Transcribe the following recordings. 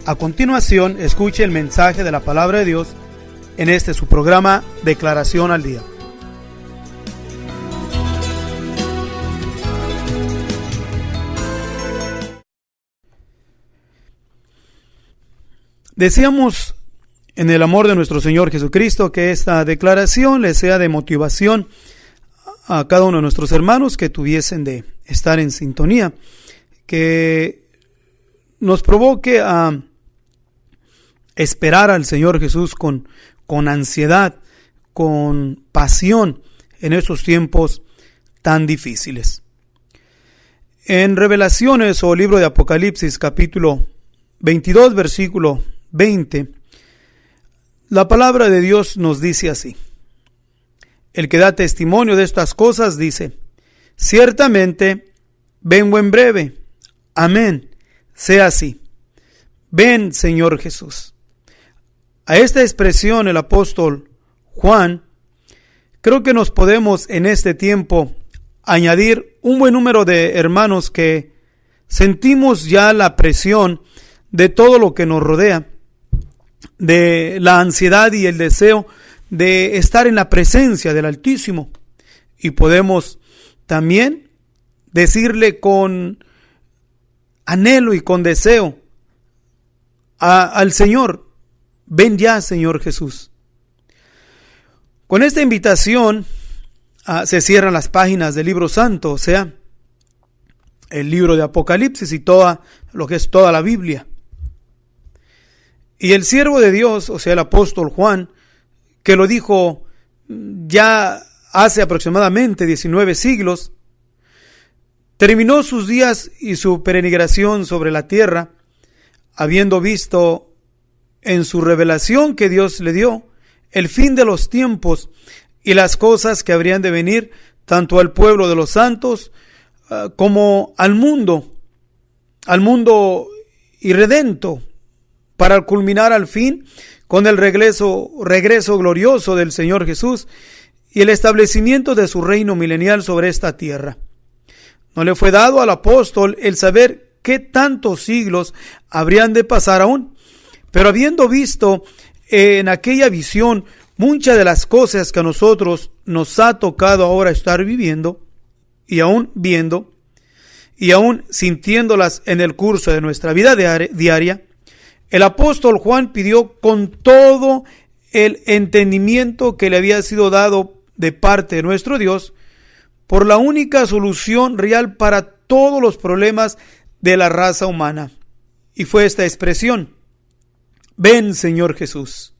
A continuación, escuche el mensaje de la palabra de Dios en este su programa Declaración al Día. Deseamos en el amor de nuestro Señor Jesucristo que esta declaración les sea de motivación a cada uno de nuestros hermanos que tuviesen de estar en sintonía, que nos provoque a esperar al Señor Jesús con ansiedad, con pasión en estos tiempos tan difíciles. En Revelaciones o libro de Apocalipsis, capítulo 22, versículo 20, la palabra de Dios nos dice así: el que da testimonio de estas cosas dice: ciertamente vengo en breve. Amén, sea así. Ven, Señor Jesús. A esta expresión el apóstol Juan, creo que nos podemos en este tiempo añadir un buen número de hermanos que sentimos ya la presión de todo lo que nos rodea, de la ansiedad y el deseo de estar en la presencia del Altísimo, y podemos también decirle con anhelo y con deseo al Señor: ven ya, Señor Jesús. Con esta invitación se cierran las páginas del libro santo, o sea, el libro de Apocalipsis y toda lo que es toda la Biblia. Y el siervo de Dios, o sea, el apóstol Juan, que lo dijo ya hace aproximadamente 19 siglos, terminó sus días y su peregrinación sobre la tierra, habiendo visto en su revelación que Dios le dio el fin de los tiempos y las cosas que habrían de venir tanto al pueblo de los santos como al mundo irredento, para culminar al fin con el regreso glorioso del Señor Jesús y el establecimiento de su reino milenial sobre esta tierra. No le fue dado al apóstol el saber qué tantos siglos habrían de pasar aún, pero habiendo visto en aquella visión muchas de las cosas que a nosotros nos ha tocado ahora estar viviendo y aún viendo y aún sintiéndolas en el curso de nuestra vida diaria, el apóstol Juan pidió con todo el entendimiento que le había sido dado de parte de nuestro Dios por la única solución real para todos los problemas de la raza humana. Y fue esta expresión: ven, Señor Jesús.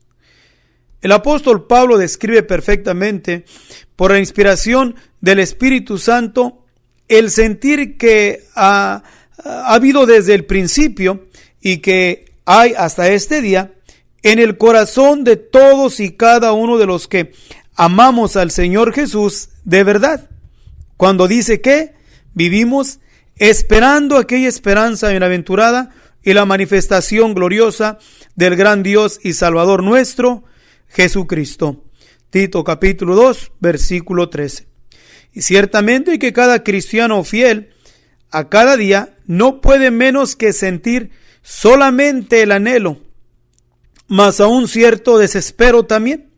El apóstol Pablo describe perfectamente, por la inspiración del Espíritu Santo, el sentir que ha habido desde el principio y que hay hasta este día en el corazón de todos y cada uno de los que amamos al Señor Jesús de verdad, cuando dice que vivimos esperando aquella esperanza bienaventurada y la manifestación gloriosa del gran Dios y Salvador nuestro, Jesucristo. Tito capítulo 2, versículo 13. Y ciertamente que cada cristiano fiel a cada día no puede menos que sentir solamente el anhelo, mas aún cierto desespero también,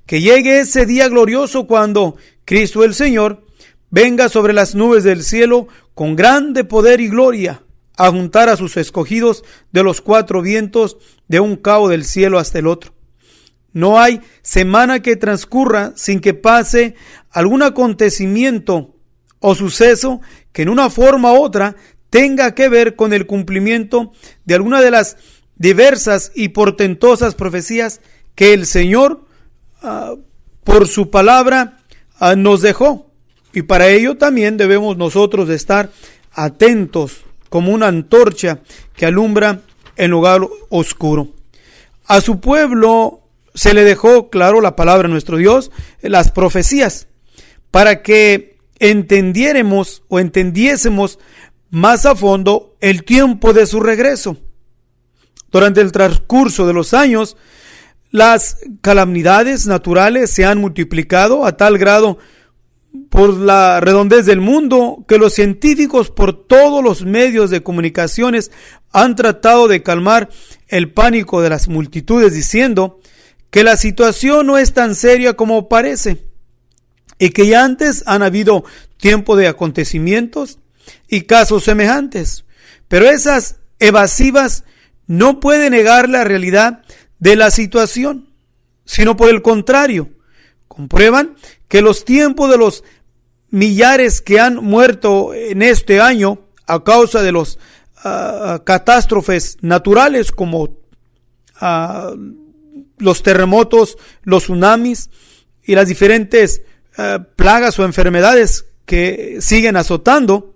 que llegue ese día glorioso cuando Cristo el Señor venga sobre las nubes del cielo con grande poder y gloria, a juntar a sus escogidos de los cuatro vientos, de un cabo del cielo hasta el otro. No hay semana que transcurra sin que pase algún acontecimiento o suceso que en una forma u otra tenga que ver con el cumplimiento de alguna de las diversas y portentosas profecías que el Señor por su palabra nos dejó. Y para ello también debemos nosotros de estar atentos como una antorcha que alumbra en lugar oscuro. A su pueblo se le dejó claro la palabra de nuestro Dios, las profecías, para que entendiésemos más a fondo el tiempo de su regreso. Durante el transcurso de los años, las calamidades naturales se han multiplicado a tal grado por la redondez del mundo, que los científicos por todos los medios de comunicaciones han tratado de calmar el pánico de las multitudes, diciendo que la situación no es tan seria como parece y que ya antes han habido tiempo de acontecimientos y casos semejantes. Pero esas evasivas no pueden negar la realidad de la situación, sino por el contrario, comprueban que los tiempos de los millares que han muerto en este año a causa de los catástrofes naturales como los terremotos, los tsunamis y las diferentes plagas o enfermedades que siguen azotando.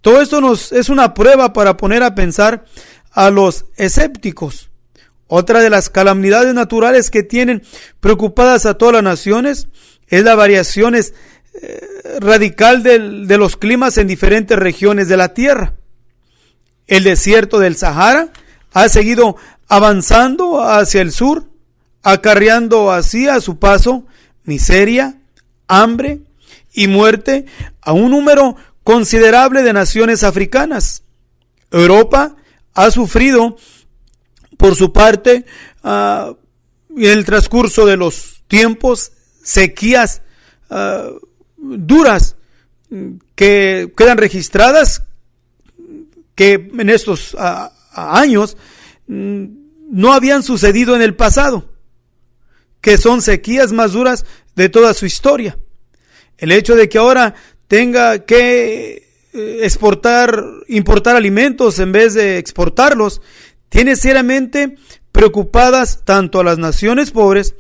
Todo esto es una prueba para poner a pensar a los escépticos. Otra de las calamidades naturales que tienen preocupadas a todas las naciones es la variación radical de los climas en diferentes regiones de la tierra. El desierto del Sahara ha seguido avanzando hacia el sur, acarreando así a su paso miseria, hambre y muerte a un número considerable de naciones africanas. Europa ha sufrido por su parte en el transcurso de los tiempos sequías duras que quedan registradas, que en estos años no habían sucedido en el pasado, que son sequías más duras de toda su historia. El hecho de que ahora tenga que importar alimentos en vez de exportarlos, tiene seriamente preocupadas tanto a las naciones pobres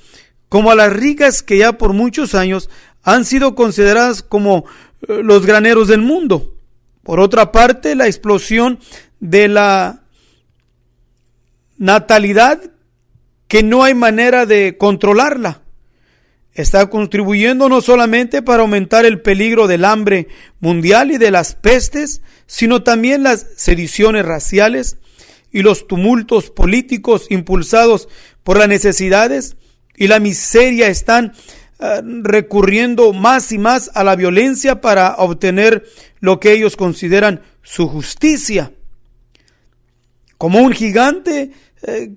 como a las ricas, que ya por muchos años han sido consideradas como los graneros del mundo. Por otra parte, la explosión de la natalidad, que no hay manera de controlarla, está contribuyendo no solamente para aumentar el peligro del hambre mundial y de las pestes, sino también las sediciones raciales y los tumultos políticos impulsados por las necesidades y la miseria. Están recurriendo más y más a la violencia para obtener lo que ellos consideran su justicia. Como un gigante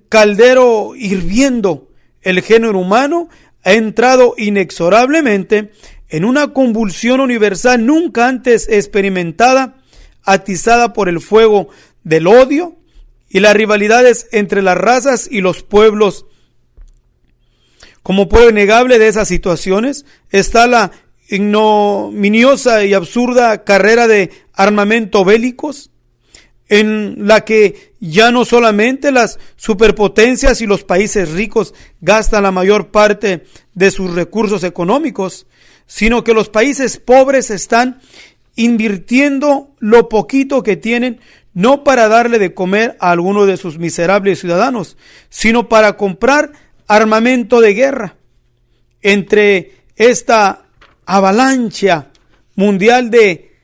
caldero hirviendo, el género humano ha entrado inexorablemente en una convulsión universal nunca antes experimentada, atizada por el fuego del odio y las rivalidades entre las razas y los pueblos. Como prueba innegable de esas situaciones está la ignominiosa y absurda carrera de armamento bélicos, en la que ya no solamente las superpotencias y los países ricos gastan la mayor parte de sus recursos económicos, sino que los países pobres están invirtiendo lo poquito que tienen, no para darle de comer a alguno de sus miserables ciudadanos, sino para comprar armamento de guerra. Entre esta avalancha mundial de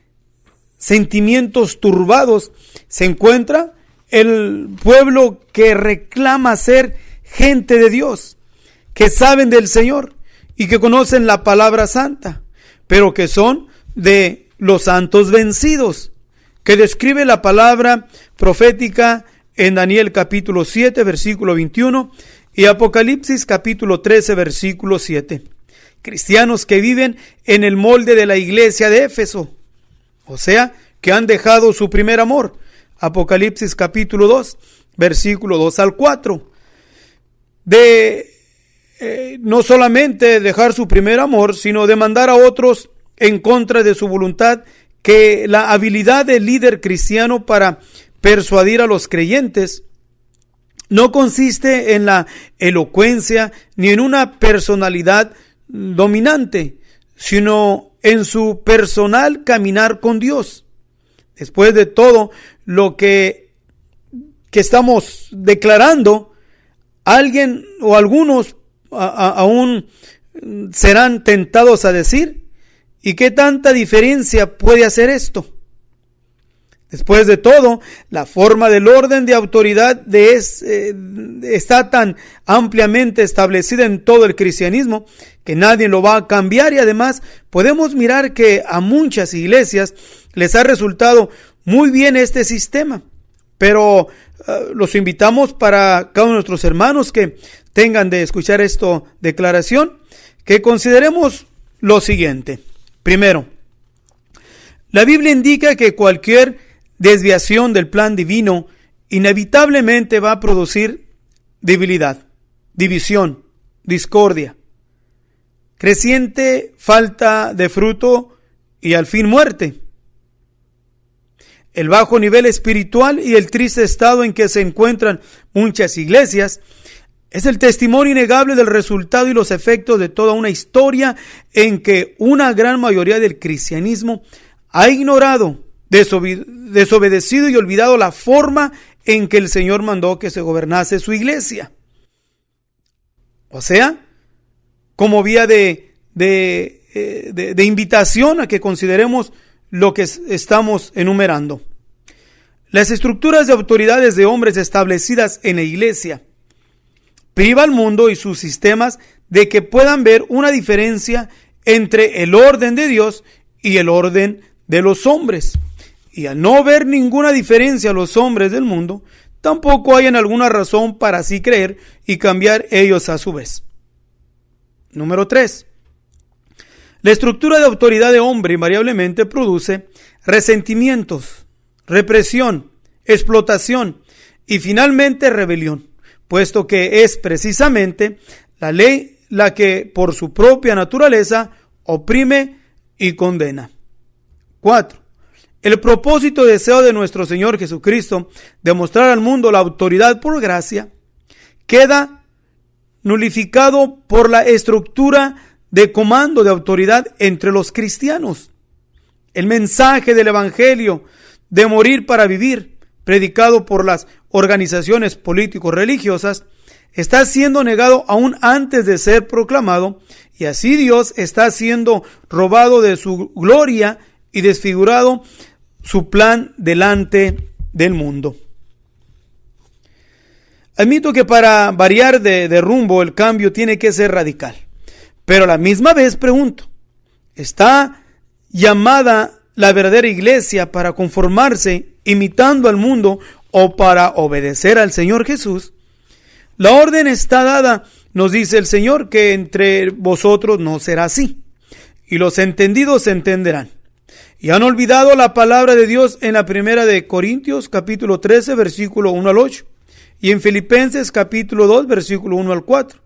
sentimientos turbados se encuentra el pueblo que reclama ser gente de Dios, que saben del Señor y que conocen la palabra santa, pero que son de los santos vencidos, que describe la palabra profética en Daniel capítulo 7 versículo 21 y Apocalipsis capítulo 13 versículo 7. Cristianos que viven en el molde de la iglesia de Éfeso, o sea, que han dejado su primer amor. Apocalipsis capítulo 2, versículo 2 al 4. No solamente dejar su primer amor, sino demandar a otros en contra de su voluntad, que la habilidad del líder cristiano para persuadir a los creyentes no consiste en la elocuencia ni en una personalidad dominante, sino en su personal caminar con Dios. Después de todo lo que estamos declarando, alguien o algunos aún serán tentados a decir: ¿y qué tanta diferencia puede hacer esto? Después de todo, la forma del orden de autoridad está tan ampliamente establecida en todo el cristianismo que nadie lo va a cambiar, y además podemos mirar que a muchas iglesias les ha resultado muy bien este sistema. Pero los invitamos para cada uno de nuestros hermanos que tengan de escuchar esta declaración, que consideremos lo siguiente. Primero, la Biblia indica que cualquier desviación del plan divino inevitablemente va a producir debilidad, división, discordia, creciente falta de fruto y al fin muerte. El bajo nivel espiritual y el triste estado en que se encuentran muchas iglesias es el testimonio innegable del resultado y los efectos de toda una historia en que una gran mayoría del cristianismo ha ignorado, desobedecido y olvidado la forma en que el Señor mandó que se gobernase su iglesia. O sea, como vía de invitación a que consideremos lo que estamos enumerando. Las estructuras de autoridades de hombres establecidas en la iglesia priva al mundo y sus sistemas de que puedan ver una diferencia entre el orden de Dios y el orden de los hombres. Y al no ver ninguna diferencia a los hombres del mundo, tampoco hayan alguna razón para así creer y cambiar ellos a su vez. Número 3. La estructura de autoridad de hombre invariablemente produce resentimientos, represión, explotación y finalmente rebelión, puesto que es precisamente la ley la que por su propia naturaleza oprime y condena. 4. El propósito y deseo de nuestro Señor Jesucristo de mostrar al mundo la autoridad por gracia queda nulificado por la estructura de comando de autoridad entre los cristianos. El mensaje del Evangelio de morir para vivir, predicado por las organizaciones político-religiosas, está siendo negado aún antes de ser proclamado, y así Dios está siendo robado de su gloria y desfigurado su plan delante del mundo. Admito que para variar de rumbo el cambio tiene que ser radical, pero a la misma vez pregunto, ¿está llamada la verdadera iglesia para conformarse imitando al mundo o para obedecer al Señor Jesús? La orden está dada, nos dice el Señor, que entre vosotros no será así, y los entendidos se entenderán. Y han olvidado la palabra de Dios en la primera de Corintios, capítulo 13, versículo 1 al 8, y en Filipenses, capítulo 2, versículo 1 al 4.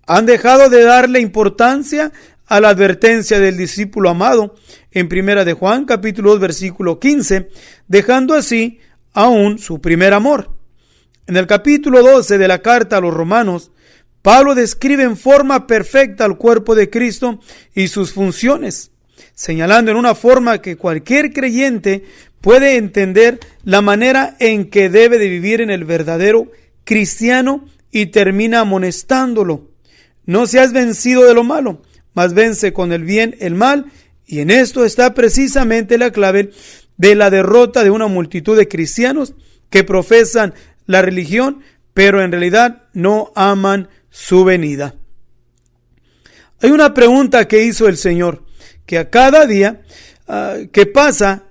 Han dejado de darle importancia a la advertencia del discípulo amado en primera de Juan, capítulo 2, versículo 15, dejando así aún su primer amor. En el capítulo 12 de la carta a los Romanos, Pablo describe en forma perfecta al cuerpo de Cristo y sus funciones, señalando en una forma que cualquier creyente puede entender la manera en que debe de vivir en el verdadero cristiano, y termina amonestándolo. No seas vencido de lo malo, mas vence con el bien el mal, y en esto está precisamente la clave de la derrota de una multitud de cristianos que profesan la religión, pero en realidad no aman su venida. Hay una pregunta que hizo el Señor, que a cada día que pasa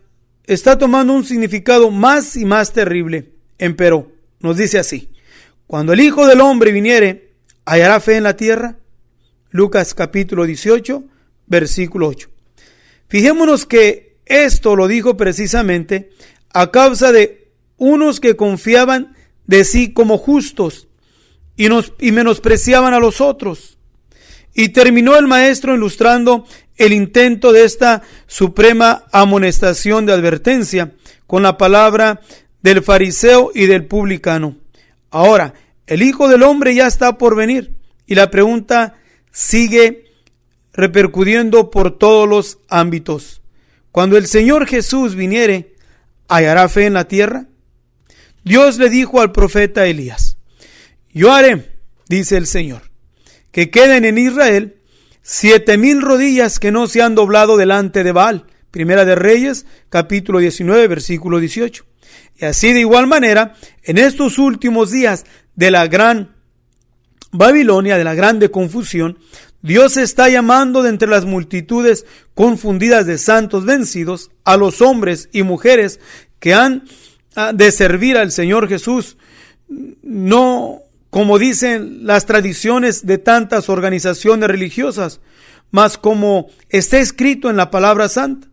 está tomando un significado más y más terrible. Empero nos dice así: cuando el Hijo del Hombre viniere, ¿hallará fe en la tierra? Lucas capítulo 18, versículo 8. Fijémonos que esto lo dijo precisamente a causa de unos que confiaban de sí como justos y menospreciaban a los otros. Y terminó el maestro ilustrando el intento de esta suprema amonestación de advertencia con la palabra del fariseo y del publicano. Ahora, el Hijo del Hombre ya está por venir, y la pregunta sigue repercutiendo por todos los ámbitos. Cuando el Señor Jesús viniere, ¿hallará fe en la tierra? Dios le dijo al profeta Elías: yo haré, dice el Señor, que queden en Israel 7,000 rodillas que no se han doblado delante de Baal, Primera de Reyes, capítulo 19, versículo 18. Y así de igual manera, en estos últimos días de la gran Babilonia, de la grande confusión, Dios está llamando de entre las multitudes confundidas de santos vencidos a los hombres y mujeres que han de servir al Señor Jesús, no como dicen las tradiciones de tantas organizaciones religiosas, mas como está escrito en la palabra santa.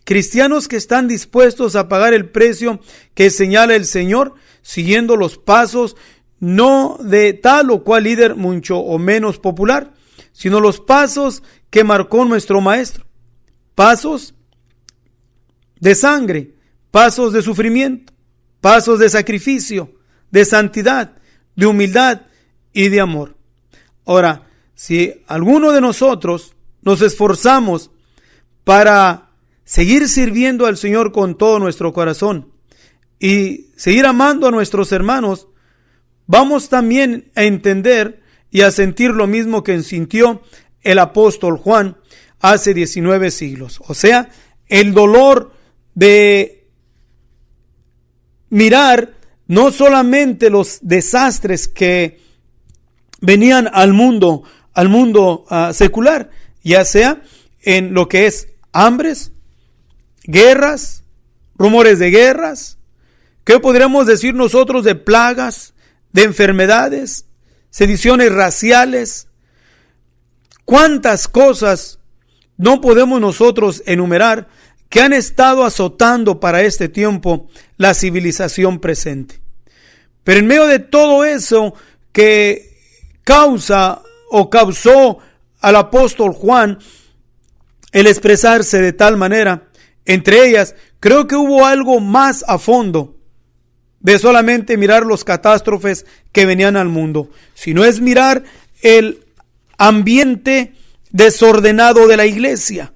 Cristianos que están dispuestos a pagar el precio que señala el Señor, siguiendo los pasos no de tal o cual líder mucho o menos popular, sino los pasos que marcó nuestro Maestro. Pasos de sangre, pasos de sufrimiento, pasos de sacrificio, de santidad, de humildad y de amor. Ahora, si alguno de nosotros nos esforzamos para seguir sirviendo al Señor con todo nuestro corazón y seguir amando a nuestros hermanos, vamos también a entender y a sentir lo mismo que sintió el apóstol Juan hace 19 siglos. O sea, el dolor de mirar no solamente los desastres que venían al mundo secular, ya sea en lo que es hambres, guerras, rumores de guerras, ¿qué podríamos decir nosotros de plagas, de enfermedades, sediciones raciales? ¿Cuántas cosas no podemos nosotros enumerar que han estado azotando para este tiempo la civilización presente? Pero en medio de todo eso que causó al apóstol Juan el expresarse de tal manera, entre ellas, creo que hubo algo más a fondo de solamente mirar los catástrofes que venían al mundo, sino es mirar el ambiente desordenado de la iglesia,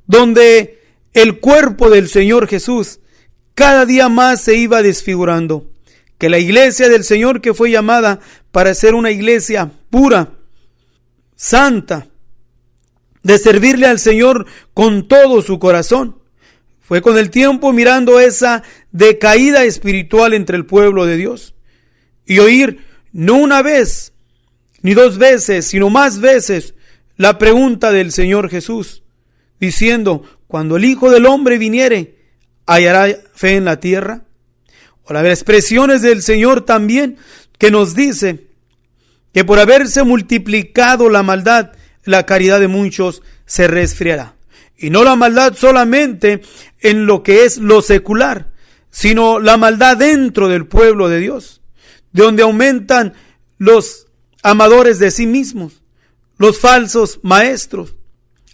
donde el cuerpo del Señor Jesús cada día más se iba desfigurando. Que la iglesia del Señor, que fue llamada para ser una iglesia pura, santa, de servirle al Señor con todo su corazón, fue con el tiempo mirando esa decaída espiritual entre el pueblo de Dios y oír no una vez ni dos veces, sino más veces la pregunta del Señor Jesús, diciendo: cuando el Hijo del Hombre viniere, ¿hallará fe en la tierra? O las expresiones del Señor también, que nos dice que por haberse multiplicado la maldad, la caridad de muchos se resfriará. Y no la maldad solamente en lo que es lo secular, sino la maldad dentro del pueblo de Dios, de donde aumentan los amadores de sí mismos, los falsos maestros,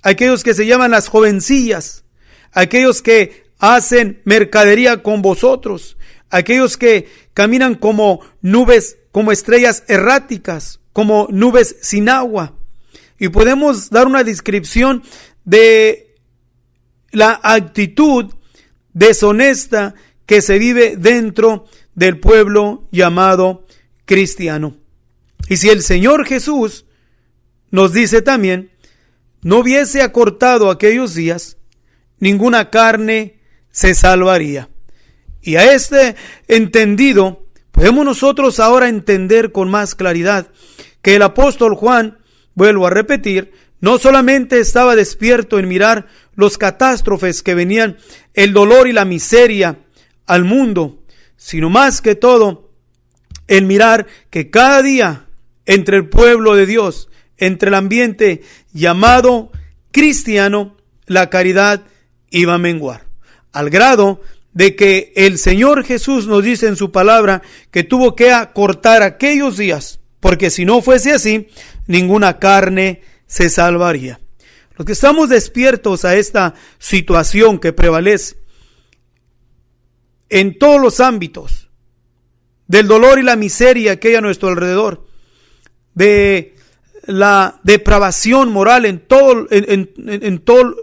aquellos que se llaman las jovencillas, aquellos que hacen mercadería con vosotros, aquellos que caminan como nubes, como estrellas erráticas, como nubes sin agua. Y podemos dar una descripción de la actitud deshonesta que se vive dentro del pueblo llamado cristiano. Y si el Señor Jesús nos dice también, no hubiese acortado aquellos días, ninguna carne se salvaría. Y a este entendido, podemos nosotros ahora entender con más claridad que el apóstol Juan, vuelvo a repetir, no solamente estaba despierto en mirar los catástrofes que venían, el dolor y la miseria al mundo, sino más que todo, en mirar que cada día entre el pueblo de Dios, entre el ambiente llamado cristiano, la caridad iba a menguar, al grado de que el Señor Jesús nos dice en su palabra que tuvo que acortar aquellos días, porque si no fuese así, ninguna carne se salvaría. Los que estamos despiertos a esta situación que prevalece en todos los ámbitos, del dolor y la miseria que hay a nuestro alrededor, de la depravación moral en todo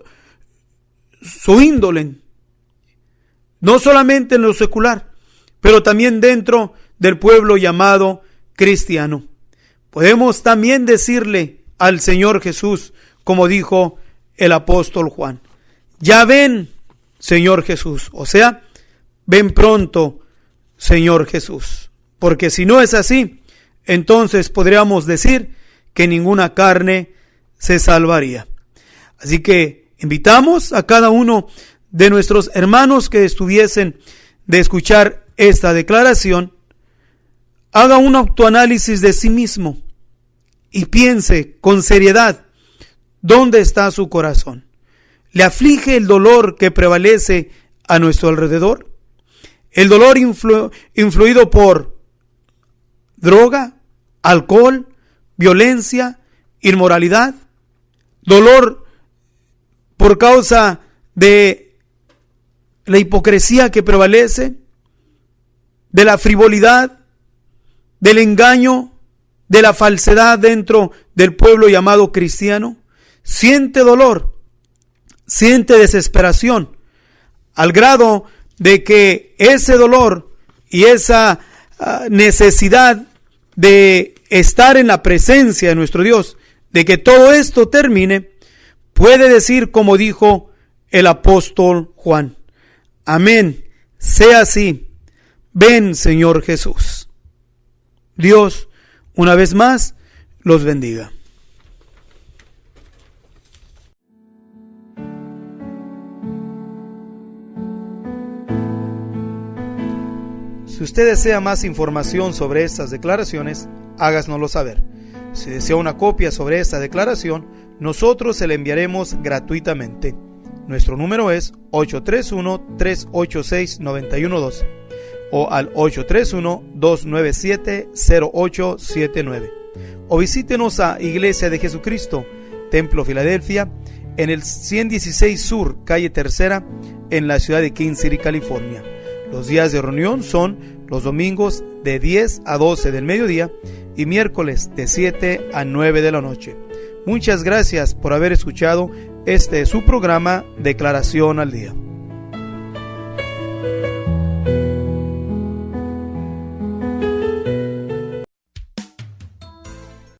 su índole, no solamente en lo secular, pero también dentro del pueblo llamado cristiano. Podemos también decirle al Señor Jesús, como dijo el apóstol Juan: ya ven Señor Jesús. O sea, ven pronto, Señor Jesús. Porque si no es así, entonces podríamos decir que ninguna carne se salvaría. Así que invitamos a cada uno de nuestros hermanos que estuviesen de escuchar esta declaración, haga un autoanálisis de sí mismo y piense con seriedad dónde está su corazón. ¿Le aflige el dolor que prevalece a nuestro alrededor? ¿El dolor influido por droga, alcohol, violencia, inmoralidad? ¿Dolor por causa de la hipocresía que prevalece, de la frivolidad, del engaño, de la falsedad dentro del pueblo llamado cristiano? Siente dolor, siente desesperación, al grado de que ese dolor y esa necesidad de estar en la presencia de nuestro Dios, de que todo esto termine, puede decir como dijo el apóstol Juan: amén, sea así, ven Señor Jesús. Dios, una vez más, los bendiga. Si usted desea más información sobre estas declaraciones, háganoslo saber. Si desea una copia sobre esta declaración, nosotros se la enviaremos gratuitamente. Nuestro número es 831-386-9112 o al 831-297-0879. O visítenos a Iglesia de Jesucristo, Templo Filadelfia, en el 116 Sur, calle Tercera, en la ciudad de King City, California. Los días de reunión son los domingos de 10 a 12 del mediodía y miércoles de 7 a 9 de la noche. Muchas gracias por haber escuchado su programa Declaración al Día.